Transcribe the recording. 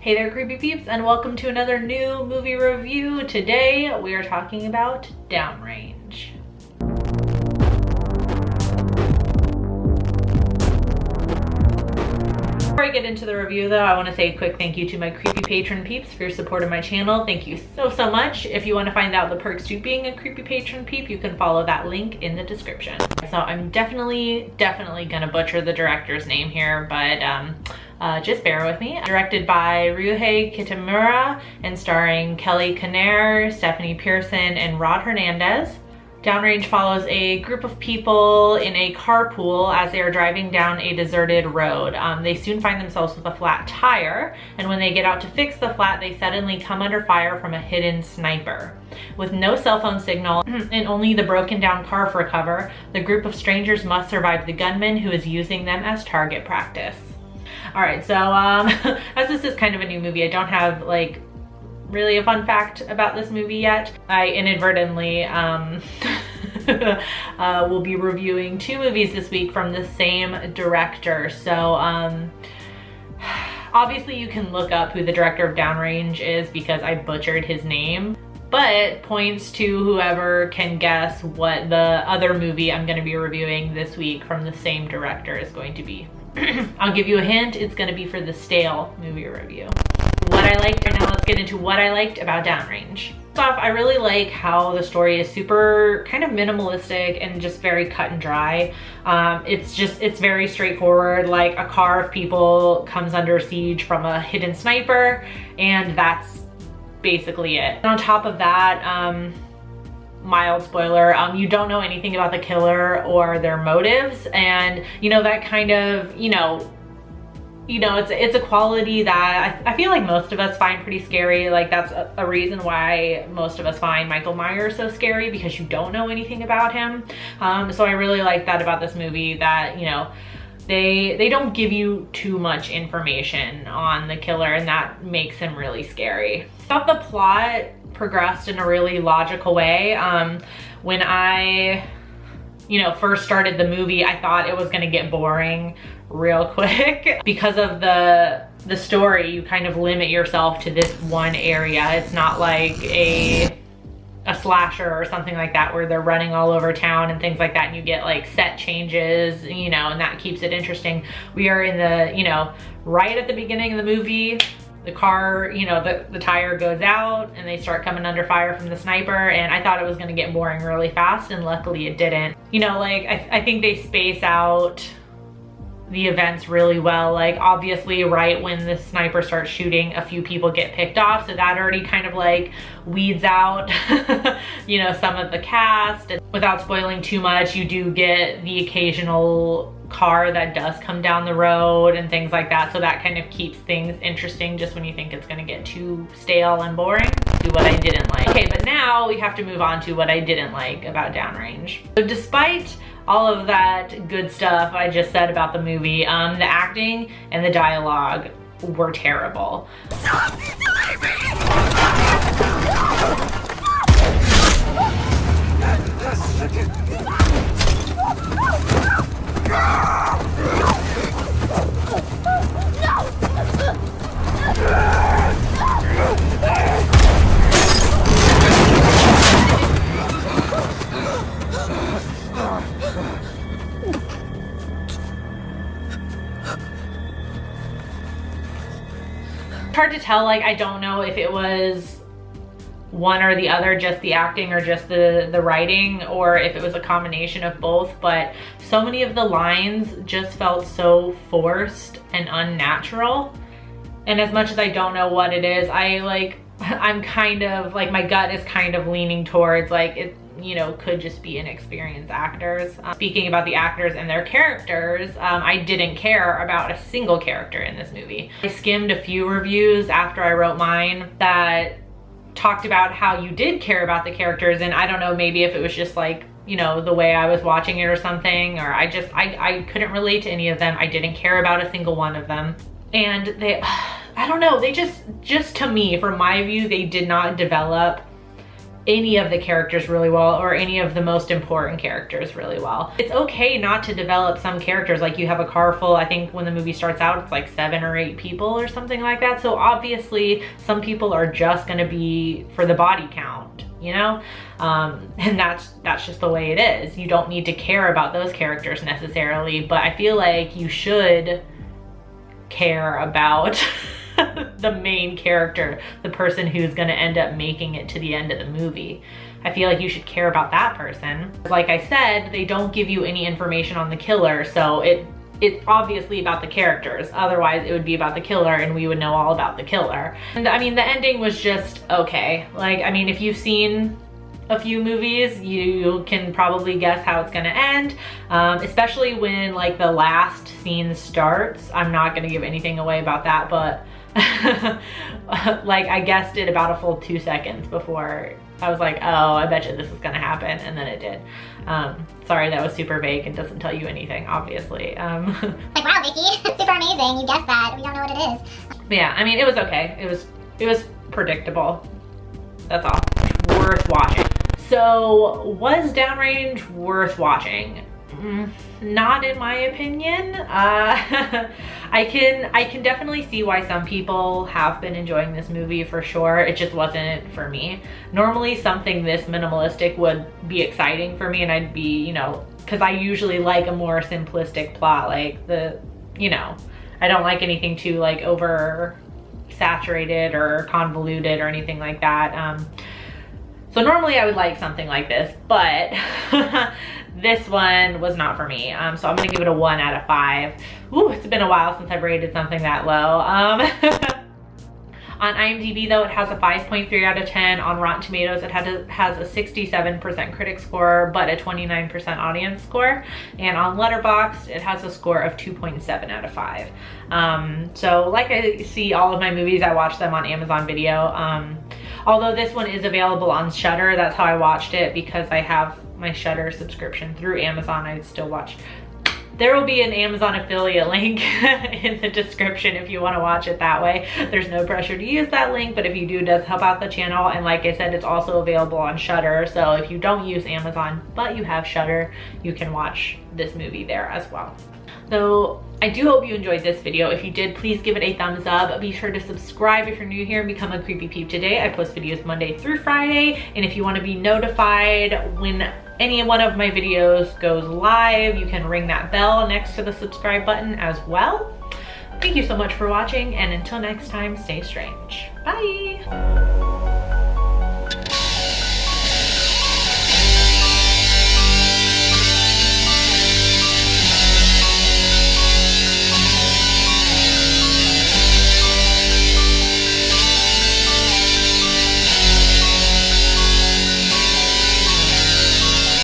Hey there, creepy peeps, and welcome to another new movie review. Today we are talking about Downrange. Before I get into the review though, I want to say a quick thank you to my creepy patron peeps for your support of my channel. Thank you so much. If you want to find out the perks to being a creepy patron peep, you can follow that link in the description. So I'm definitely gonna butcher the director's name here, but just bear with me. Directed by Ryuhei Kitamura and starring Kelly Kinnair, Stephanie Pearson, and Rod Hernandez. Downrange follows a group of people in a carpool as they are driving down a deserted road. They soon find themselves with a flat tire, and when they get out to fix the flat, they suddenly come under fire from a hidden sniper. With no cell phone signal and only the broken down car for cover, the group of strangers must survive the gunman who is using them as target practice. All right, so as this is kind of a new movie, I don't have like really a fun fact about this movie yet. I inadvertently will be reviewing two movies this week from the same director. So obviously you can look up who the director of Downrange is because I butchered his name, but points to whoever can guess what the other movie I'm going to be reviewing this week from the same director is going to be. I'll give you a hint, it's going to be for the Stale movie review. What I liked, and now let's get into what I liked about Downrange. First off, I really like how the story is super kind of minimalistic and just very cut and dry. It's very straightforward, like a car of people comes under siege from a hidden sniper, and that's basically it. And on top of that, mild spoiler, you don't know anything about the killer or their motives, and that kind of, it's a quality that I feel like most of us find pretty scary. Like that's a reason why most of us find Michael Myers so scary, because you don't know anything about him. So I really like that about this movie, that they don't give you too much information on the killer, and that makes him really scary. I thought the plot progressed in a really logical way. When I first started the movie, I thought it was gonna get boring real quick. Because of the story, you kind of limit yourself to this one area. It's not like a slasher or something like that where they're running all over town and things like that, and you get like set changes, and that keeps it interesting. We are in the, right at the beginning of the movie, the car, the tire goes out and they start coming under fire from the sniper, and I thought it was gonna get boring really fast, and luckily it didn't. I think they space out the events really well. Like obviously right when the sniper starts shooting, a few people get picked off, so that already kind of like weeds out some of the cast. And without spoiling too much, you do get the occasional car that does come down the road and things like that, so that kind of keeps things interesting just when you think it's going to get too stale and boring. Do what I didn't like. Okay, but now we have to move on to what I didn't like about Downrange. So despite all of that good stuff I just said about the movie, the acting and the dialogue were terrible. It's hard to tell, like I don't know if it was one or the other, just the acting or just the writing, or if it was a combination of both, but so many of the lines just felt so forced and unnatural. And as much as I don't know what it is, I'm kind of like, my gut is kind of leaning towards like it could just be inexperienced actors. Speaking about the actors and their characters, I didn't care about a single character in this movie. I skimmed a few reviews after I wrote mine that talked about how you did care about the characters, and I don't know, maybe if it was just like, the way I was watching it or something, or I couldn't relate to any of them. I didn't care about a single one of them. And I don't know, they just to me, from my view, they did not develop any of the characters really well, or any of the most important characters really well. It's okay not to develop some characters. Like, you have a car full, I think when the movie starts out, it's like 7 or 8 people or something like that. So obviously some people are just gonna be for the body count, you know? And that's just the way it is. You don't need to care about those characters necessarily, but I feel like you should care about the main character, the person who's gonna end up making it to the end of the movie. I feel like you should care about that person. Like I said, they don't give you any information on the killer, so it's obviously about the characters. Otherwise it would be about the killer and we would know all about the killer. And I mean, the ending was just okay. Like, I mean, if you've seen a few movies, you can probably guess how it's gonna end, especially when like the last scene starts. I'm not gonna give anything away about that, but like, I guessed it about a full 2 seconds before I was like, oh, I bet you this is gonna happen, and then it did. Sorry, that was super vague and doesn't tell you anything, obviously. Like, wow, Vicky, super amazing, you guessed that, we don't know what it is. But yeah, I mean, it was okay. It was predictable. That's all. Worth watching. So, was Downrange worth watching? Not in my opinion. I can definitely see why some people have been enjoying this movie for sure. It just wasn't for me. Normally something this minimalistic would be exciting for me, and I'd be, you know, because I usually like a more simplistic plot, like you know, I don't like anything too like over saturated or convoluted or anything like that. So normally I would like something like this, but this one was not for me. So I'm gonna give it a 1 out of 5. Ooh, it's been a while since I've rated something that low. On IMDb though, it has a 5.3 out of 10. On Rotten Tomatoes, it has a 67% critic score, but a 29% audience score. And on Letterboxd, it has a score of 2.7 out of 5. So like I see all of my movies, I watch them on Amazon Video. Although this one is available on Shudder, that's how I watched it, because I have my Shudder subscription through Amazon. I still watch. There will be an Amazon affiliate link in the description if you want to watch it that way. There's no pressure to use that link, but if you do, it does help out the channel. And like I said, it's also available on Shudder. So if you don't use Amazon, but you have Shudder, you can watch this movie there as well. So I do hope you enjoyed this video. If you did, please give it a thumbs up. Be sure to subscribe if you're new here and become a Creepy Peep today. I post videos Monday through Friday. And if you want to be notified when any one of my videos goes live, you can ring that bell next to the subscribe button as well. Thank you so much for watching, and until next time, stay strange. Bye.